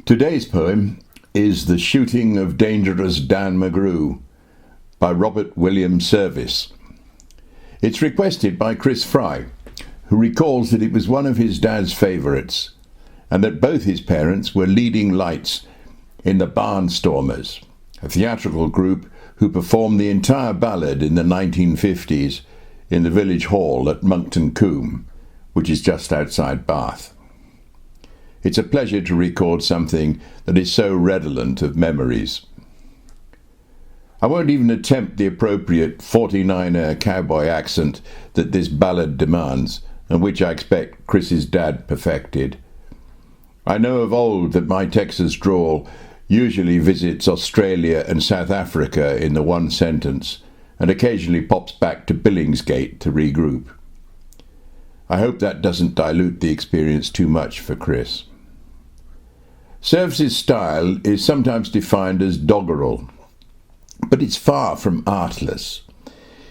Today's poem is The Shooting of Dangerous Dan McGrew by Robert William Service. It's requested by Chris Fry, who recalls that it was one of his dad's favourites and that both his parents were leading lights in the Barnstormers, a theatrical group who performed the entire ballad in the 1950s in the village hall at Monkton Combe, which is just outside Bath. It's a pleasure to record something that is so redolent of memories. I won't even attempt the appropriate 49er cowboy accent that this ballad demands, and which I expect Chris's dad perfected. I know of old that my Texas drawl usually visits Australia and South Africa in the one sentence, and occasionally pops back to Billingsgate to regroup. I hope that doesn't dilute the experience too much for Chris. Service's style is sometimes defined as doggerel, but it's far from artless.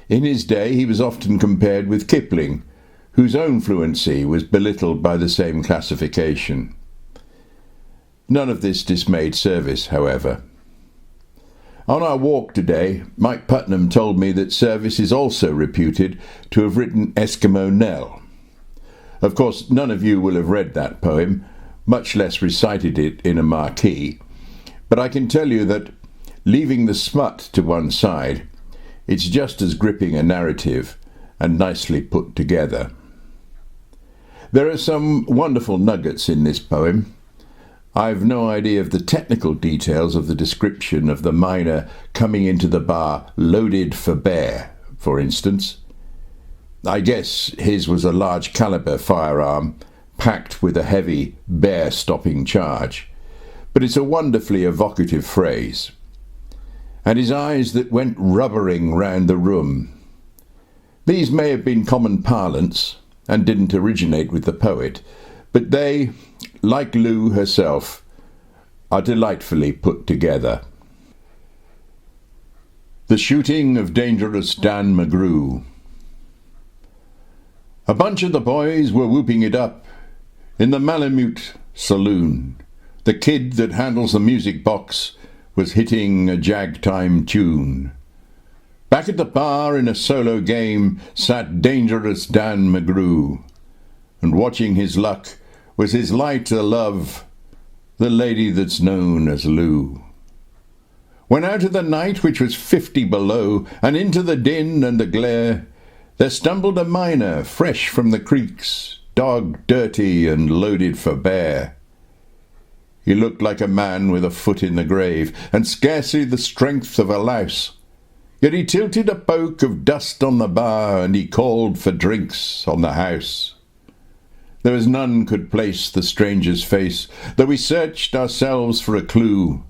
In his day he was often compared with Kipling, whose own fluency was belittled by the same classification. None of this dismayed Service, however. On our walk today, Mike Putnam told me that Service is also reputed to have written Eskimo Nell. Of course, none of you will have read that poem, much less recited it in a marquee, but I can tell you that, leaving the smut to one side, it's just as gripping a narrative and nicely put together. There are some wonderful nuggets in this poem. I've no idea of the technical details of the description of the miner coming into the bar loaded for bear, for instance. I guess his was a large caliber firearm, packed with a heavy, bear-stopping charge. But it's a wonderfully evocative phrase. And his eyes that went rubbering round the room. These may have been common parlance, and didn't originate with the poet, but they, like Lou herself, are delightfully put together. The Shooting of Dangerous Dan McGrew. A bunch of the boys were whooping it up in the Malamute saloon. The kid that handles the music box was hitting a jag-time tune. Back at the bar in a solo game sat Dangerous Dan McGrew, and watching his luck was his light o' love, the lady that's known as Lou. When out of the night, which was 50 below, and into the din and the glare, there stumbled a miner fresh from the creeks, dog dirty and loaded for bear. He looked like a man with a foot in the grave, and scarcely the strength of a louse. Yet he tilted a poke of dust on the bar, and he called for drinks on the house. There was none could place the stranger's face, though we searched ourselves for a clue.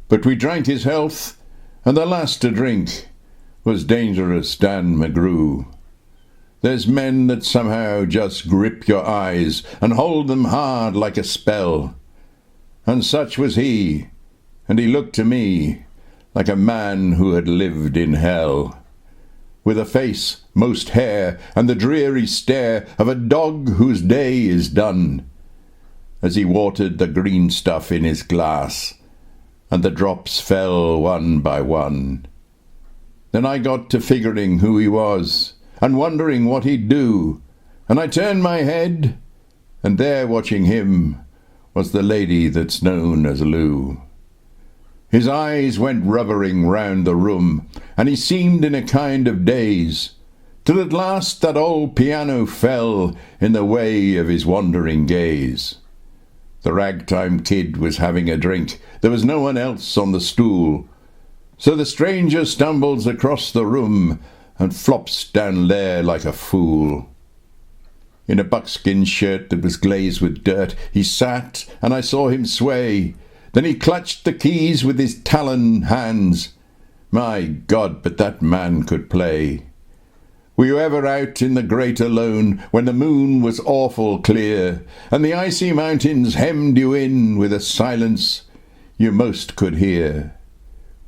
But we drank his health, and the last to drink was Dangerous Dan McGrew. There's men that somehow just grip your eyes and hold them hard like a spell. And such was he, and he looked to me like a man who had lived in hell, with a face most hair and the dreary stare of a dog whose day is done, as he watered the green stuff in his glass, and the drops fell one by one. Then I got to figuring who he was, and wondering what he'd do, and I turned my head, and there watching him was the lady that's known as Lou. His eyes went rubbering round the room, and he seemed in a kind of daze, till at last that old piano fell in the way of his wandering gaze. The ragtime kid was having a drink. There was no one else on the stool. So the stranger stumbles across the room and flops down there like a fool. In a buckskin shirt that was glazed with dirt, he sat, and I saw him sway. Then he clutched the keys with his talon hands. My God, but that man could play. Were you ever out in the great alone, when the moon was awful clear, and the icy mountains hemmed you in with a silence you most could hear,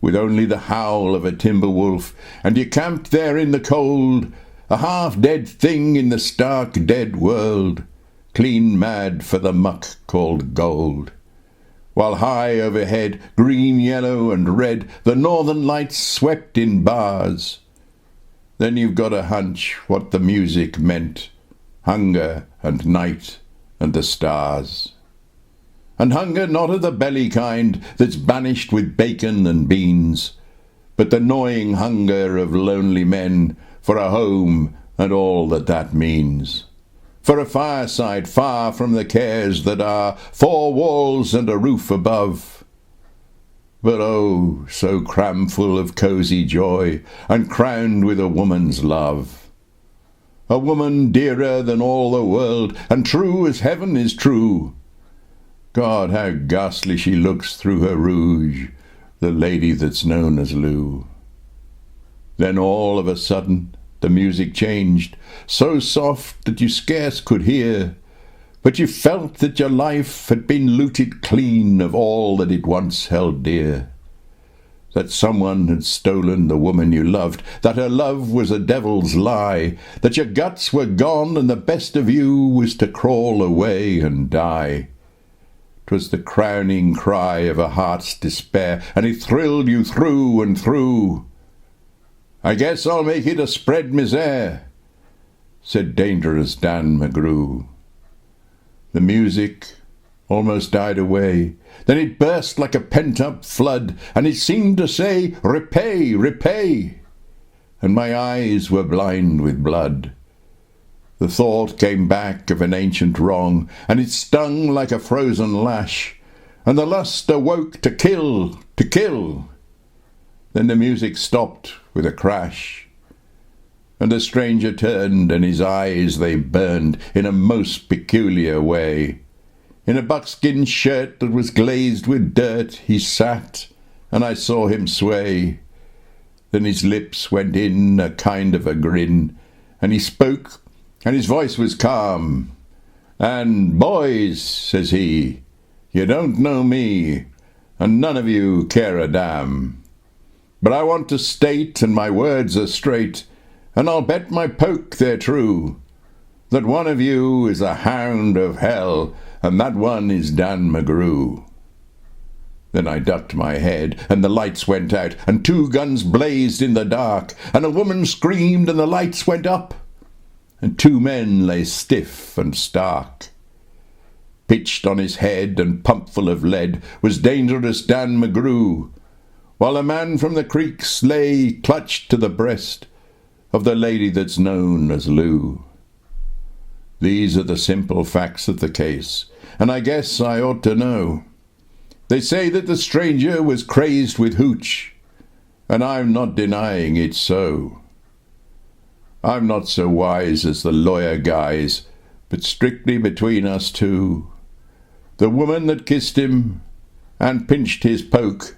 with only the howl of a timber wolf, and you camped there in the cold, a half-dead thing in the stark dead world, clean mad for the muck called gold? while high overhead, green, yellow, and red, the northern lights swept in bars. Then you've got a hunch what the music meant, hunger and night and the stars. And hunger not of the belly kind that's banished with bacon and beans, but the gnawing hunger of lonely men for a home and all that that means. For a fireside far from the cares that are, four walls and a roof above. But oh, so cramful of cosy joy, and crowned with a woman's love. A woman dearer than all the world, and true as heaven is true. God, how ghastly she looks through her rouge, the lady that's known as Lou. Then all of a sudden the music changed, so soft that you scarce could hear, but you felt that your life had been looted clean of all that it once held dear. That someone had stolen the woman you loved, that her love was a devil's lie, that your guts were gone and the best of you was to crawl away and die. 'Twas the crowning cry of a heart's despair, and it thrilled you through and through. "I guess I'll make it a spread misere," said dangerous Dan McGrew. The music almost died away. Then it burst like a pent-up flood, and it seemed to say, "Repay, repay!" And my eyes were blind with blood. The thought came back of an ancient wrong, and it stung like a frozen lash, and the lust awoke to kill, to kill. Then the music stopped with a crash, and the stranger turned, and his eyes they burned in a most peculiar way. In a buckskin shirt that was glazed with dirt he sat, and I saw him sway. Then his lips went in a kind of a grin, and he spoke, and his voice was calm. "And, boys," says he, "you don't know me, and none of you care a damn. But I want to state, and my words are straight, and I'll bet my poke they're true, that one of you is a hound of hell, and that one is Dan McGrew." Then I ducked my head, and the lights went out, and two guns blazed in the dark, and a woman screamed, and the lights went up, and two men lay stiff and stark. Pitched on his head and pumped full of lead was dangerous Dan McGrew, while a man from the creeks lay clutched to the breast of the lady that's known as Lou. These are the simple facts of the case, and I guess I ought to know. They say that the stranger was crazed with hooch, and I'm not denying it's so. I'm not so wise as the lawyer guys, but strictly between us two, the woman that kissed him and pinched his poke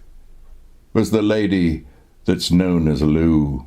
was the lady that's known as Lou.